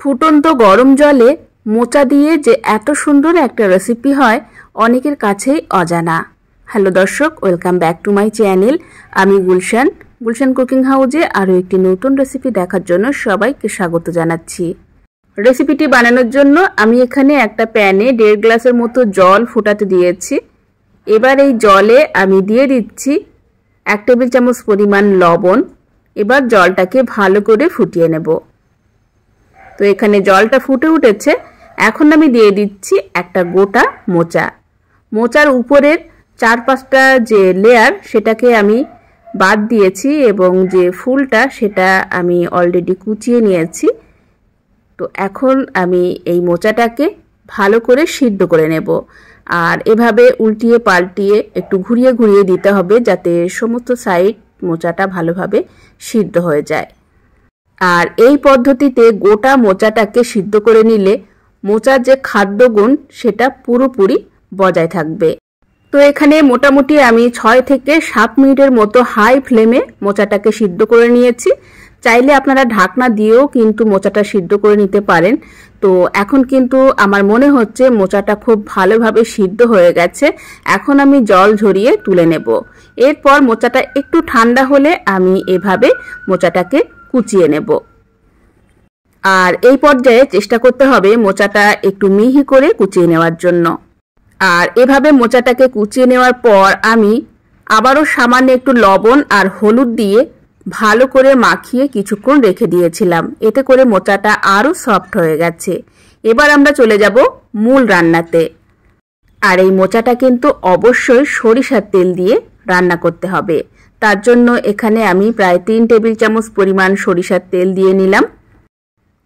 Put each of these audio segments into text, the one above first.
ফুটন্ত গরম জলে মোচা দিয়ে যে এত সুন্দর একটা রেসিপি হয় অনেকের কাছেই অজানা। হ্যালো দর্শক, welcome back to my channel. আমি গুলশান কুকিং হাউজে আরও একটি নতুন রেসিপি দেখার জন্য সবাইকে স্বাগত জানাচ্ছি। রেসিপিটি বানানোর জন্য আমি এখানে একটা প্যানে 1.5 গ্লাসের মতো জল ফুটাতে দিয়েছি। এবার এই জলে আমি দিয়ে দিচ্ছি 1 টেবিল চামচ পরিমাণ লবণ। এবার জলটাকে ভালো করে ফুটিয়ে নেব। তো এখানে জলটা ফুটে উঠেছে। এখন আমি দিয়ে দিচ্ছি একটা গোটা মোচা। মোচার উপরের 4-5টা যে লেয়ার সেটাকে আমি বাদ দিয়েছি এবং যে ফুলটা সেটা আমি অলরেডি কুচিয়ে নিয়েছি। তো এখন আমি এই মোচাটাকে ভালো করে সিদ্ধ করে নেব। আর এভাবে উল্টিয়ে পাল্টিয়ে একটু ঘুরিয়ে ঘুরিয়ে দিতে হবে যাতে সমস্ত সাইড মোচাটা ভালোভাবে সিদ্ধ হয়ে যায়। আর এই পদ্ধতিতে গোটা মোচাটাকে সিদ্ধ করে নিলে মোচার যে খাদ্যগুণ সেটা পুরোপুরি বজায় থাকবে। তো এখানে মোটামুটি আমি 6 থেকে 7 মিনিটের মতো হাই ফ্লেমে মোচাটাকে সিদ্ধ করে নিয়েছি। চাইলে আপনারা ঢাকনা দিয়েও কিন্তু মোচাটা সিদ্ধ করে নিতে পারেন। তো এখন কিন্তু আমার মনে হচ্ছে মোচাটা খুব ভালোভাবে সিদ্ধ হয়ে গেছে। এখন আমি জল ঝরিয়ে তুলে নেব। এরপর মোচাটা একটু ঠান্ডা হলে আমি এভাবে মোচাটাকে কুচিয়ে নেব। আর এই পর্যায়ে চেষ্টা করতে হবে মোচাটা একটু মিহি করে কুচিয়ে নেওয়ার জন্য। আর এভাবে মোচাটাকে কুচিয়ে নেওয়ার পর আমি আবারও সামান্য একটু লবণ আর হলুদ দিয়ে ভালো করে মাখিয়ে কিছুক্ষণ রেখে দিয়েছিলাম। এতে করে মোচাটা আরও সফট হয়ে গেছে। এবার আমরা চলে যাব মূল রান্নাতে। আর এই মোচাটা কিন্তু অবশ্যই সরিষার তেল দিয়ে রান্না করতে হবে। তার জন্য এখানে আমি প্রায় 3 টেবিল চামচ পরিমাণ সরিষার তেল দিয়ে নিলাম।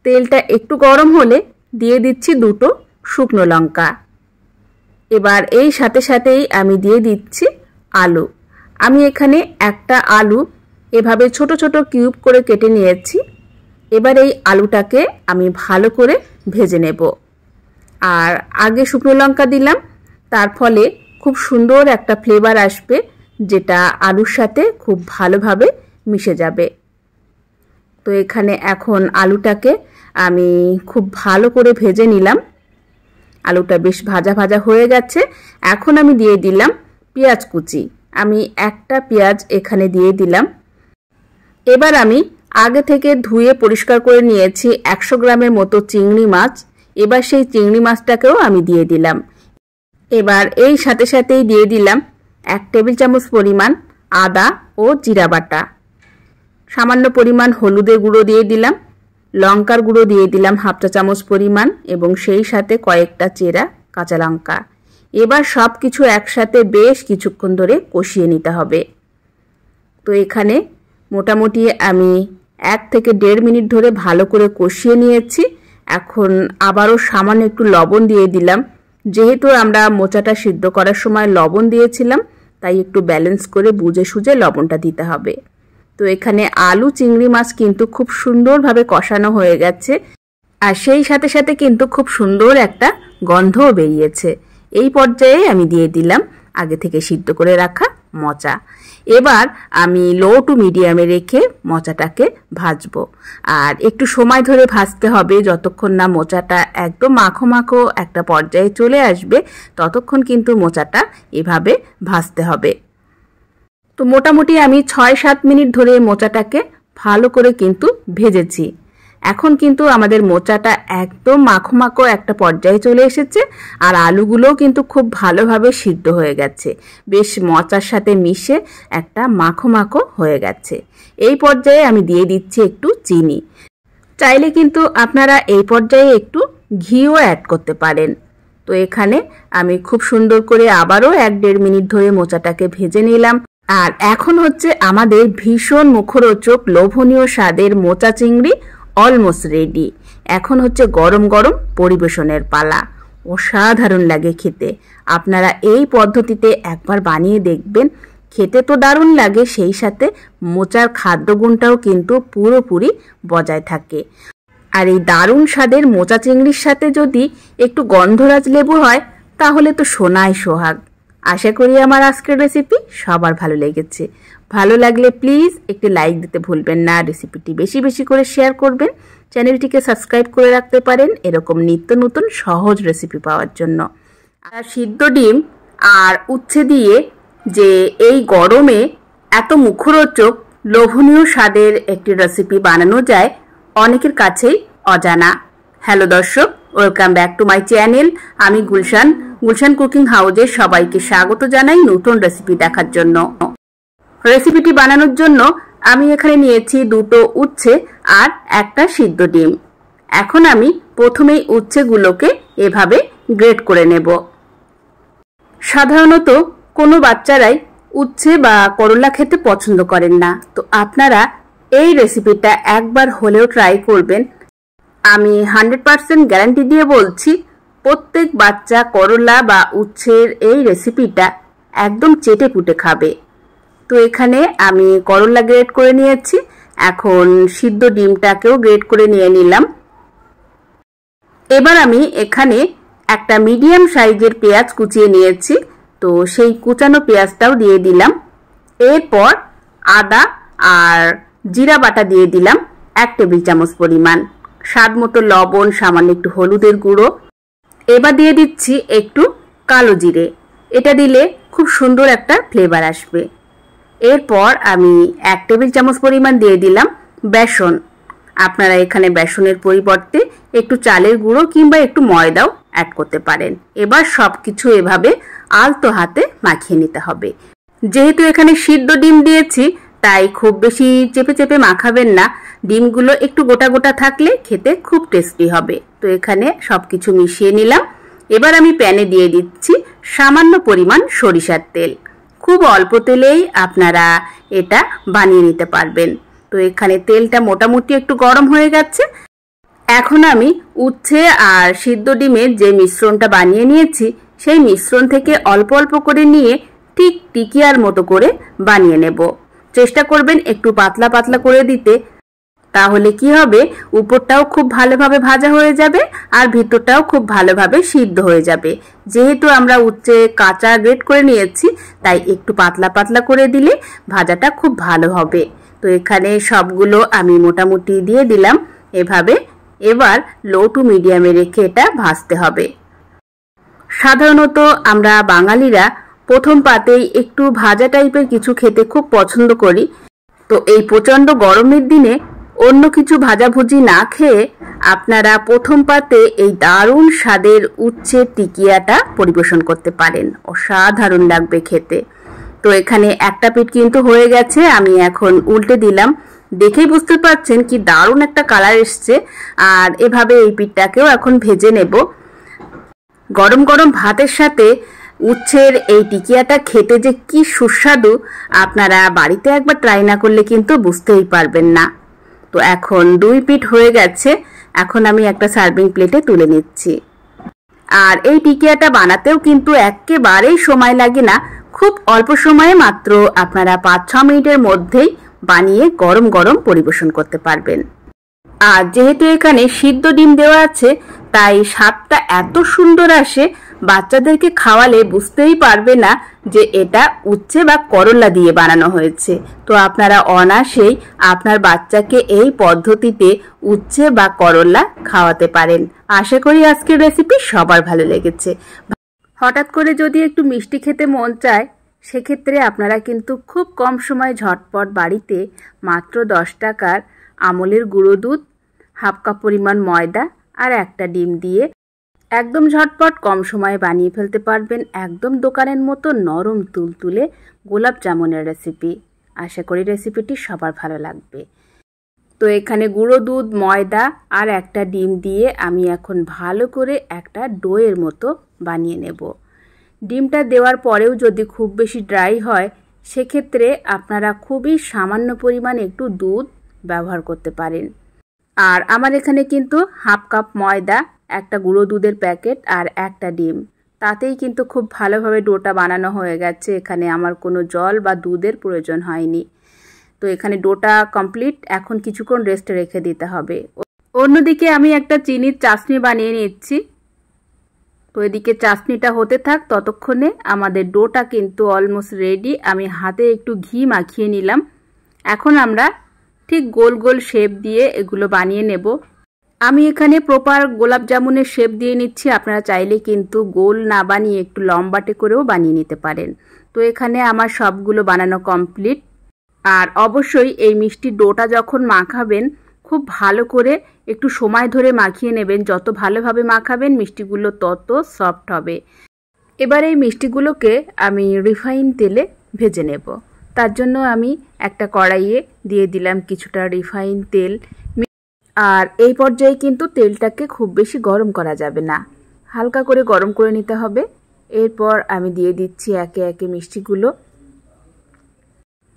তেলটা একটু গরম হলে দিয়ে দিচ্ছি 2টো শুকনো লঙ্কা। এবার এই সাথে সাথেই আমি দিয়ে দিচ্ছি আলু। আমি এখানে একটা আলু এভাবে ছোট ছোট কিউব করে কেটে নিয়েছি। এবার এই আলুটাকে আমি ভালো করে ভেজে নেব। আর আগে শুকনো লঙ্কা দিলাম, তার ফলে খুব সুন্দর একটা ফ্লেভার আসবে যেটা আলুর সাথে খুব ভালোভাবে মিশে যাবে। তো এখানে এখন আলুটাকে আমি খুব ভালো করে ভেজে নিলাম। আলুটা বেশ ভাজা ভাজা হয়ে গেছে। এখন আমি দিয়ে দিলাম পেঁয়াজ কুচি। আমি একটা পেঁয়াজ এখানে দিয়ে দিলাম। এবার আমি আগে থেকে ধুয়ে পরিষ্কার করে নিয়েছি 100 গ্রামের মতো চিংড়ি মাছ। এবার সেই চিংড়ি মাছটাকেও আমি দিয়ে দিলাম। এবার এই সাথে সাথেই দিয়ে দিলাম 1 টেবিল চামচ পরিমাণ আদা ও জিরা বাটা। সামান্য পরিমাণ হলুদের গুঁড়ো দিয়ে দিলাম। লঙ্কার গুঁড়ো দিয়ে দিলাম 1/2 চা চামচ পরিমাণ এবং সেই সাথে কয়েকটা চেরা কাঁচা লঙ্কা। এবার সব কিছু একসাথে বেশ কিছুক্ষণ ধরে কষিয়ে নিতে হবে। তো এখানে মোটামুটি আমি 1 থেকে 1.5 মিনিট ধরে ভালো করে কষিয়ে নিয়েছি। এখন আবারও সামান্য একটু লবণ দিয়ে দিলাম। যেহেতু আমরা মোচাটা সিদ্ধ করার সময় লবণ দিয়েছিলাম, তাই একটু ব্যালেন্স করে বুঝে সুঝে লবণটা দিতে হবে। তো এখানে আলু চিংড়ি মাছ কিন্তু খুব সুন্দরভাবে কষানো হয়ে গেছে। আর সেই সাথে সাথে কিন্তু খুব সুন্দর একটা গন্ধও বেরিয়েছে। এই পর্যায়ে আমি দিয়ে দিলাম আগে থেকে সিদ্ধ করে রাখা মোচা। এবার আমি লো টু মিডিয়ামে রেখে মোচাটাকে ভাজবো। আর একটু সময় ধরে ভাজতে হবে, যতক্ষণ না মোচাটা একদম মাখো মাখো একটা পর্যায়ে চলে আসবে ততক্ষণ কিন্তু মোচাটা এভাবে ভাজতে হবে। তো মোটামুটি আমি 6-7 মিনিট ধরে মোচাটাকে ভালো করে কিন্তু ভেজেছি। এখন কিন্তু আমাদের মোচাটা একদম মাখো মাখো একটা পর্যায়ে চলে এসেছে। আর আলুগুলোও কিন্তু খুব ভালোভাবে সিদ্ধ হয়ে গেছে। বেশ মোচার সাথে মিশে একটা মাখো মাখো হয়ে গেছে। এই পর্যায়ে আমি দিয়ে দিচ্ছি একটু চিনি। চাইলে কিন্তু আপনারা এই পর্যায়ে একটু ঘিও অ্যাড করতে পারেন। তো এখানে আমি খুব সুন্দর করে আবারও 1-1.5 মিনিট ধরে মোচাটাকে ভেজে নিলাম। আর এখন হচ্ছে আমাদের ভীষণ মুখরোচক লোভনীয় স্বাদের মোচা চিংড়ি অলমোস্ট রেডি। এখন হচ্ছে গরম গরম পরিবেশনের পালা। অসাধারণ লাগে খেতে। আপনারা এই পদ্ধতিতে একবার বানিয়ে দেখবেন। খেতে তো দারুণ লাগে, সেই সাথে মোচার খাদ্যগুণটাও কিন্তু পুরোপুরি বজায় থাকে। আর এই দারুণ স্বাদের মোচা চিংড়ির সাথে যদি একটু গন্ধরাজ লেবু হয় তাহলে তো সোনায় সোহাগ। আশা করি আমার আজকের রেসিপি সবার ভালো লেগেছে। ভালো লাগলে প্লিজ একটি লাইক দিতে ভুলবেন না। রেসিপিটি বেশি বেশি করে শেয়ার করবেন। চ্যানেলটিকে সাবস্ক্রাইব করে রাখতে পারেন এরকম নিত্য নতুন সহজ রেসিপি পাওয়ার জন্য। আর সিদ্ধ ডিম আর উচ্ছে দিয়ে যে এই গরমে এত মুখরোচক লোভনীয় স্বাদের একটি রেসিপি বানানো যায় অনেকের কাছেই অজানা। হ্যালো দর্শক, welcome back to my channel. আমি গুলশান কুকিং হাউজে সবাইকে স্বাগত জানাই নতুন রেসিপি দেখার জন্য। রেসিপিটি বানানোর জন্য আমি এখানে নিয়েছি দুটো উচ্ছে আর একটা সিদ্ধ ডিম। এখন আমি প্রথমেই উচ্ছেগুলোকে এভাবে গ্রেট করে নেব। সাধারণত কোনো বাচ্চারাই উচ্ছে বা করলা খেতে পছন্দ করেন না, তো আপনারা এই রেসিপিটা একবার হলেও ট্রাই করবেন। আমি 100% গ্যারান্টি দিয়ে বলছি, প্রত্যেক বাচ্চা করলা বা উচ্ছের এই রেসিপিটা একদম চেটে পুটে খাবে। তো এখানে আমি করলা গ্রেট করে নিয়েছি, এখন সিদ্ধ ডিমটাকেও গ্রেট করে নিয়ে নিলাম। এবার আমি এখানে একটা মিডিয়াম সাইজের পেঁয়াজ কুচিয়ে নিয়েছি, তো সেই কুচানো পেঁয়াজটাও দিয়ে দিলাম। এরপর আদা আর জিরা বাটা দিয়ে দিলাম 1 টেবিল চামচ পরিমাণ, স্বাদ মতো লবণ, সামান্য একটু হলুদের গুঁড়ো। এবার দিয়ে দিচ্ছি একটু কালো জিরে, এটা দিলে খুব সুন্দর একটা ফ্লেভার আসবে। এরপর আমি 1 টেবিল চামচ পরিমাণ দিয়ে দিলাম বেসন। আপনারা এখানে বেসনের পরিবর্তে একটু চালের গুঁড়ো কিংবা একটু ময়দাও অ্যাড করতে পারেন। এবার সবকিছু এভাবে আলতো হাতে মাখিয়ে নিতে হবে। যেহেতু এখানে সিদ্ধ ডিম দিয়েছি তাই খুব বেশি চেপে চেপে মাখাবেন না, ডিমগুলো একটু গোটা গোটা থাকলে খেতে খুব টেস্টি হবে। তো এখানে সবকিছু মিশিয়ে নিলাম। এবার আমি প্যানে দিয়ে দিচ্ছি সামান্য পরিমাণ সরিষার তেল। খুব অল্প তেলেই আপনারা এটা বানিয়ে নিতে পারবেন। তো এখানে তেলটা মোটামুটি একটু গরম হয়ে গেছে। এখন আমি উচ্ছে আর সিদ্ধ ডিমের যে মিশ্রণটা বানিয়ে নিয়েছি সেই মিশ্রণ থেকে অল্প অল্প করে নিয়ে ঠিক টিকিয়ার মতো করে বানিয়ে নেব। চেষ্টা করবেন একটু পাতলা পাতলা করে দিতে, তাহলে কি হবে, উপরটাও খুব ভালোভাবে ভাজা হয়ে যাবে আর ভিতরটাও খুব ভালোভাবে সিদ্ধ হয়ে যাবে। যেহেতু আমরা উচ্ছে কাঁচা গ্রেট করে নিয়েছি তাই একটু পাতলা পাতলা করে দিলে ভাজাটা খুব ভালো হবে। তো এখানে সবগুলো আমি মোটামুটি দিয়ে দিলাম এভাবে। এবার লো টু মিডিয়ামে রেখে এটা ভাজতে হবে। সাধারণত আমরা বাঙালিরা প্রথম পাতেই একটু ভাজা টাইপের কিছু খেতে খুব পছন্দ করি। তো এই প্রচণ্ড গরমের দিনে অন্য কিছু ভাজাভুজি না খেয়ে আপনারা প্রথম পাতে এই দারুণ স্বাদের উচ্ছের টিকিয়াটা পরিবেশন করতে পারেন। অসাধারণ লাগবে খেতে। তো এখানে একটা পিঠ কিন্তু হয়ে গেছে, আমি এখন উল্টে দিলাম। দেখেই বুঝতে পারছেন কি দারুণ একটা কালার এসছে। আর এভাবে এই পিঠটাকেও এখন ভেজে নেব। গরম গরম ভাতের সাথে উচ্ছের এই টিকিয়াটা খেতে যে কি সুস্বাদু, আপনারা বাড়িতে একবার ট্রাই না করলে কিন্তু বুঝতেই পারবেন না। তো এখন 2 পিঠ হয়ে গেছে, এখন আমি একটা সার্ভিং প্লেটে তুলে নিচ্ছি। আর এই টিকিয়াটা বানাতেও কিন্তু একেবারেই সময় লাগে না, খুব অল্প সময়ে মাত্র আপনারা 5-6 মিনিটের মধ্যেই বানিয়ে গরম গরম পরিবেশন করতে পারবেন। আর যেহেতু এখানে সিদ্ধ ডিম দেওয়া আছে তাই স্বাদটা এত সুন্দর আসে, বাচ্চাদেরকে খাওয়ালে বুঝতেই পারবে না যে এটা উচ্ছে বা করলা দিয়ে বানানো হয়েছে। তো আপনারা অনায়াসেই আপনার বাচ্চাকে এই পদ্ধতিতে উচ্ছে বা করলা খাওয়াতে পারেন। আশা করি আজকের রেসিপি সবার ভালো লেগেছে। হঠাৎ করে যদি একটু মিষ্টি খেতে মন চায় সেক্ষেত্রে আপনারা কিন্তু খুব কম সময় ঝটপট বাড়িতে মাত্র 10 টাকার আমলের গুঁড়ো দুধ, 1/2 কাপ পরিমাণ ময়দা আর একটা ডিম দিয়ে একদম ঝটপট কম সময়ে বানিয়ে ফেলতে পারবেন একদম দোকানের মতো নরম তুলতুলে গোলাপ জামুনের রেসিপি। আশা করি রেসিপিটি সবার ভালো লাগবে। তো এখানে গুঁড়ো দুধ, ময়দা আর একটা ডিম দিয়ে আমি এখন ভালো করে একটা ডোয়ের মতো বানিয়ে নেব। ডিমটা দেওয়ার পরেও যদি খুব বেশি ড্রাই হয় সেক্ষেত্রে আপনারা খুবই সামান্য পরিমাণে একটু দুধ ব্যবহার করতে পারেন। আর আমার এখানে কিন্তু 1/2 কাপ ময়দা, একটা গুঁড়ো দুধের প্যাকেট আর একটা ডিম, তাতেই কিন্তু খুব ভালোভাবে ডোটা বানানো হয়ে গেছে। এখানে আমার কোনো জল বা দুধের প্রয়োজন হয়নি। তো এখানে ডোটা কমপ্লিট, এখন কিছুক্ষণ রেস্টে রেখে দিতে হবে। অন্যদিকে আমি একটা চিনির চাশনি বানিয়ে নিচ্ছি। তো এদিকে চাশনিটা হতে থাক, ততক্ষণে আমাদের ডোটা কিন্তু অলমোস্ট রেডি। আমি হাতে একটু ঘি মাখিয়ে নিলাম। এখন আমরা ঠিক গোল গোল শেপ দিয়ে এগুলো বানিয়ে নেব। আমি এখানে প্রপার গোলাপ জামুনের শেপ দিয়ে নিচ্ছি। আপনারা চাইলে কিন্তু গোল না বানিয়ে একটু লম্বাটে করেও বানিয়ে নিতে পারেন। তো এখানে আমার সবগুলো বানানো কমপ্লিট। আর অবশ্যই এই মিষ্টি ডোটা যখন মাখাবেন খুব ভালো করে একটু সময় ধরে মাখিয়ে নেবেন। যত ভালোভাবে মাখাবেন মিষ্টিগুলো তত সফট হবে। এবার এই মিষ্টিগুলোকে আমি রিফাইন তেলে ভেজে নেব। তার জন্য আমি একটা কড়াইয়ে দিয়ে দিলাম কিছুটা রিফাইন তেল। আর এই পর্যায়ে কিন্তু তেলটাকে খুব বেশি গরম করা যাবে না, হালকা করে গরম করে নিতে হবে। এরপর আমি দিয়ে দিচ্ছি একে একে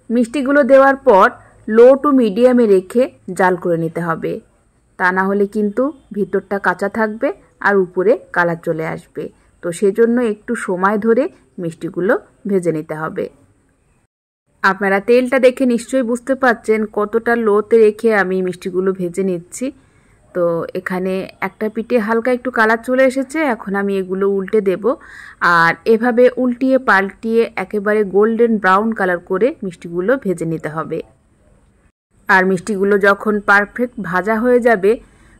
মিষ্টিগুলো দেওয়ার পর লো টু মিডিয়ামে রেখে জাল করে নিতে হবে। তা না হলে কিন্তু ভিতরটা কাঁচা থাকবে আর উপরে কালার চলে আসবে। তো সেজন্য একটু সময় ধরে মিষ্টিগুলো ভেজে নিতে হবে। আপনারা তেলটা দেখে নিশ্চয়ই বুঝতে পারছেন কতটা লোতে রেখে আমি মিষ্টিগুলো ভেজে নিচ্ছি। তো এখানে একটা পিঠে হালকা একটু কালার চলে এসেছে। এখন আমি এগুলো উল্টে দেব। আর এভাবে উল্টিয়ে পাল্টিয়ে একেবারে গোল্ডেন ব্রাউন কালার করে মিষ্টিগুলো ভেজে নিতে হবে। আর মিষ্টিগুলো যখন পারফেক্ট ভাজা হয়ে যাবে,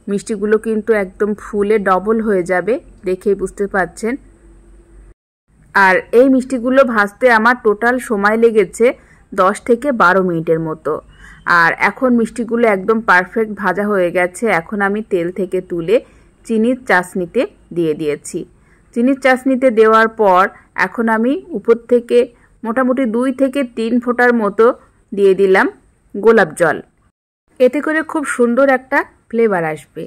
মিষ্টিগুলো কিন্তু একদম ফুলে ডবল হয়ে যাবে, দেখেই বুঝতে পারছেন। আর এই মিষ্টিগুলো ভাজতে আমার টোটাল সময় লেগেছে 10 থেকে 12 মিনিটের মতো। আর এখন মিষ্টিগুলো একদম পারফেক্ট ভাজা হয়ে গেছে। এখন আমি তেল থেকে তুলে চিনির চাশনিতে দিয়ে দিয়েছি। চিনির চাশনিতে দেওয়ার পর এখন আমি উপর থেকে মোটামুটি 2 থেকে 3 ফোঁটার মতো দিয়ে দিলাম গোলাপ জল। এতে করে খুব সুন্দর একটা ফ্লেভার আসবে।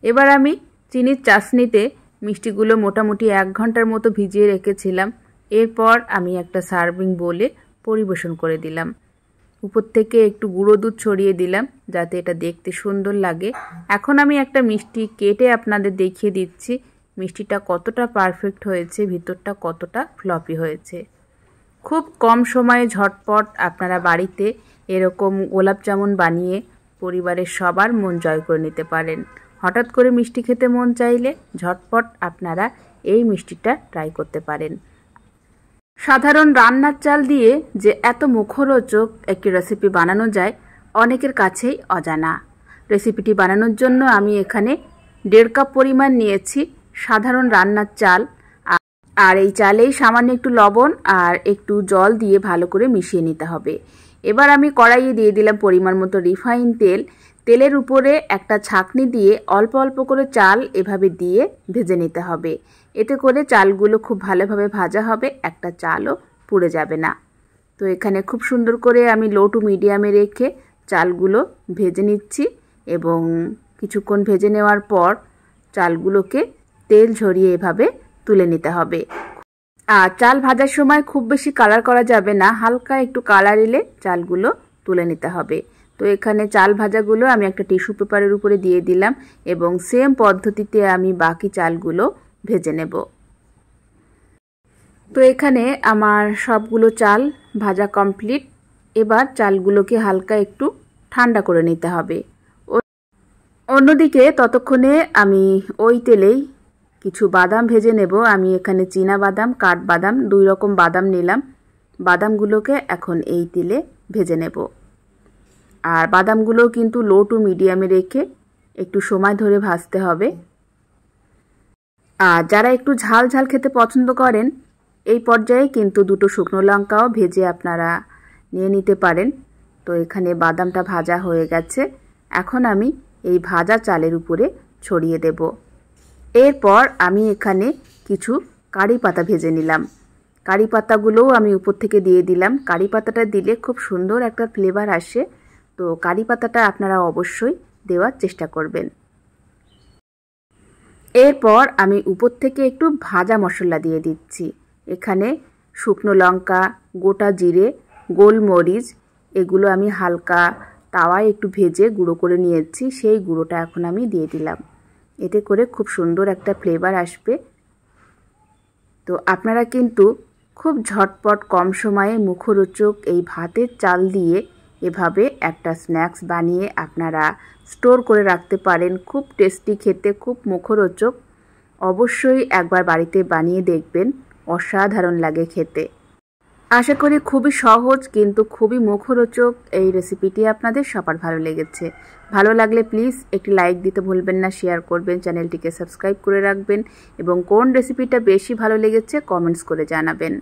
এবার আমি চিনির চাশনিতে মিষ্টিগুলো মোটামুটি 1 ঘন্টার মতো ভিজিয়ে রেখেছিলাম। এরপর আমি একটা সার্ভিং বোলে পরিবেশন করে দিলাম। উপর থেকে একটু গুঁড়ো দুধ ছড়িয়ে দিলাম যাতে এটা দেখতে সুন্দর লাগে। এখন আমি একটা মিষ্টি কেটে আপনাদের দেখিয়ে দিচ্ছি মিষ্টিটা কতটা পারফেক্ট হয়েছে, ভিতরটা কতটা ফ্লপি হয়েছে। খুব কম সময়ে ঝটপট আপনারা বাড়িতে এরকম গোলাপ জামুন বানিয়ে পরিবারের সবার মন জয় করে নিতে পারেন। হঠাৎ করে মিষ্টি খেতে মন চাইলে ঝটপট আপনারা এই মিষ্টিটা ট্রাই করতে পারেন। সাধারণ রান্নার চাল দিয়ে যে এত মুখরোচক একটি রেসিপি বানানো যায় অনেকের কাছেই অজানা। রেসিপিটি বানানোর জন্য আমি এখানে 1.5 কাপ পরিমাণ নিয়েছি সাধারণ রান্নার চাল। আর এই চালেই সামান্য একটু লবণ আর একটু জল দিয়ে ভালো করে মিশিয়ে নিতে হবে। এবার আমি কড়াইয়ে দিয়ে দিলাম পরিমাণ মতো রিফাইন তেল। তেলের উপরে একটা ছাঁকনি দিয়ে অল্প অল্প করে চাল এভাবে দিয়ে ভেজে নিতে হবে। এতে করে চালগুলো খুব ভালোভাবে ভাজা হবে, একটা চালও পুড়ে যাবে না। তো এখানে খুব সুন্দর করে আমি লো টু মিডিয়ামে রেখে চালগুলো ভেজে নিচ্ছি এবং কিছুক্ষণ ভেজে নেওয়ার পর চালগুলোকে তেল ঝরিয়ে এভাবে তুলে নিতে হবে। আর চাল ভাজার সময় খুব বেশি কালার করা যাবে না, হালকা একটু কালার এলে চালগুলো তুলে নিতে হবে। তো এখানে চাল ভাজাগুলো আমি একটা টিস্যু পেপারের উপরে দিয়ে দিলাম এবং সেম পদ্ধতিতে আমি বাকি চালগুলো ভেজে নেব। তো এখানে আমার সবগুলো চাল ভাজা কমপ্লিট। এবার চালগুলোকে হালকা একটু ঠান্ডা করে নিতে হবে। অন্যদিকে ততক্ষণে আমি ওই তেলেই কিছু বাদাম ভেজে নেব। আমি এখানে চীনা বাদাম, কাঠবাদাম 2 রকম বাদাম নিলাম। বাদামগুলোকে এখন এই তেলে ভেজে নেব। আর বাদামগুলো কিন্তু লো টু মিডিয়ামে রেখে একটু সময় ধরে ভাজতে হবে। আর যারা একটু ঝাল ঝাল খেতে পছন্দ করেন এই পর্যায়ে কিন্তু 2টো শুকনো লঙ্কাও ভেজে আপনারা নিয়ে নিতে পারেন। তো এখানে বাদামটা ভাজা হয়ে গেছে। এখন আমি এই ভাজা চালের উপরে ছড়িয়ে দেব। এরপর আমি এখানে কিছু কারি পাতা ভেজে নিলাম। কারি পাতাগুলোও আমি উপর থেকে দিয়ে দিলাম। কারি পাতাটা দিলে খুব সুন্দর একটা ফ্লেভার আসে। তো কারি পাতাটা আপনারা অবশ্যই দেওয়ার চেষ্টা করবেন। এরপর আমি উপর থেকে একটু ভাজা মশলা দিয়ে দিচ্ছি। এখানে শুকনো লঙ্কা, গোটা জিরে, গোলমরিচ এগুলো আমি হালকা তাওয়ায় একটু ভেজে গুঁড়ো করে নিয়েছি। সেই গুঁড়োটা এখন আমি দিয়ে দিলাম। এতে করে খুব সুন্দর একটা ফ্লেভার আসবে। তো আপনারা কিন্তু খুব ঝটপট কম সময়ে মুখরোচক এই ভাতের চাল দিয়ে এভাবে একটা স্ন্যাক্স বানিয়ে আপনারা স্টোর করে রাখতে পারেন। খুব টেস্টি খেতে, খুব মুখরোচক। অবশ্যই একবার বাড়িতে বানিয়ে দেখবেন, অসাধারণ লাগে খেতে। আশা করি খুবই সহজ কিন্তু খুবই মুখরোচক এই রেসিপিটি আপনাদের সবার ভালো লেগেছে। ভালো লাগলে প্লিজ একটি লাইক দিতে ভুলবেন না, শেয়ার করবেন, চ্যানেলটিকে সাবস্ক্রাইব করে রাখবেন এবং কোন রেসিপিটা বেশি ভালো লেগেছে কমেন্টস করে জানাবেন।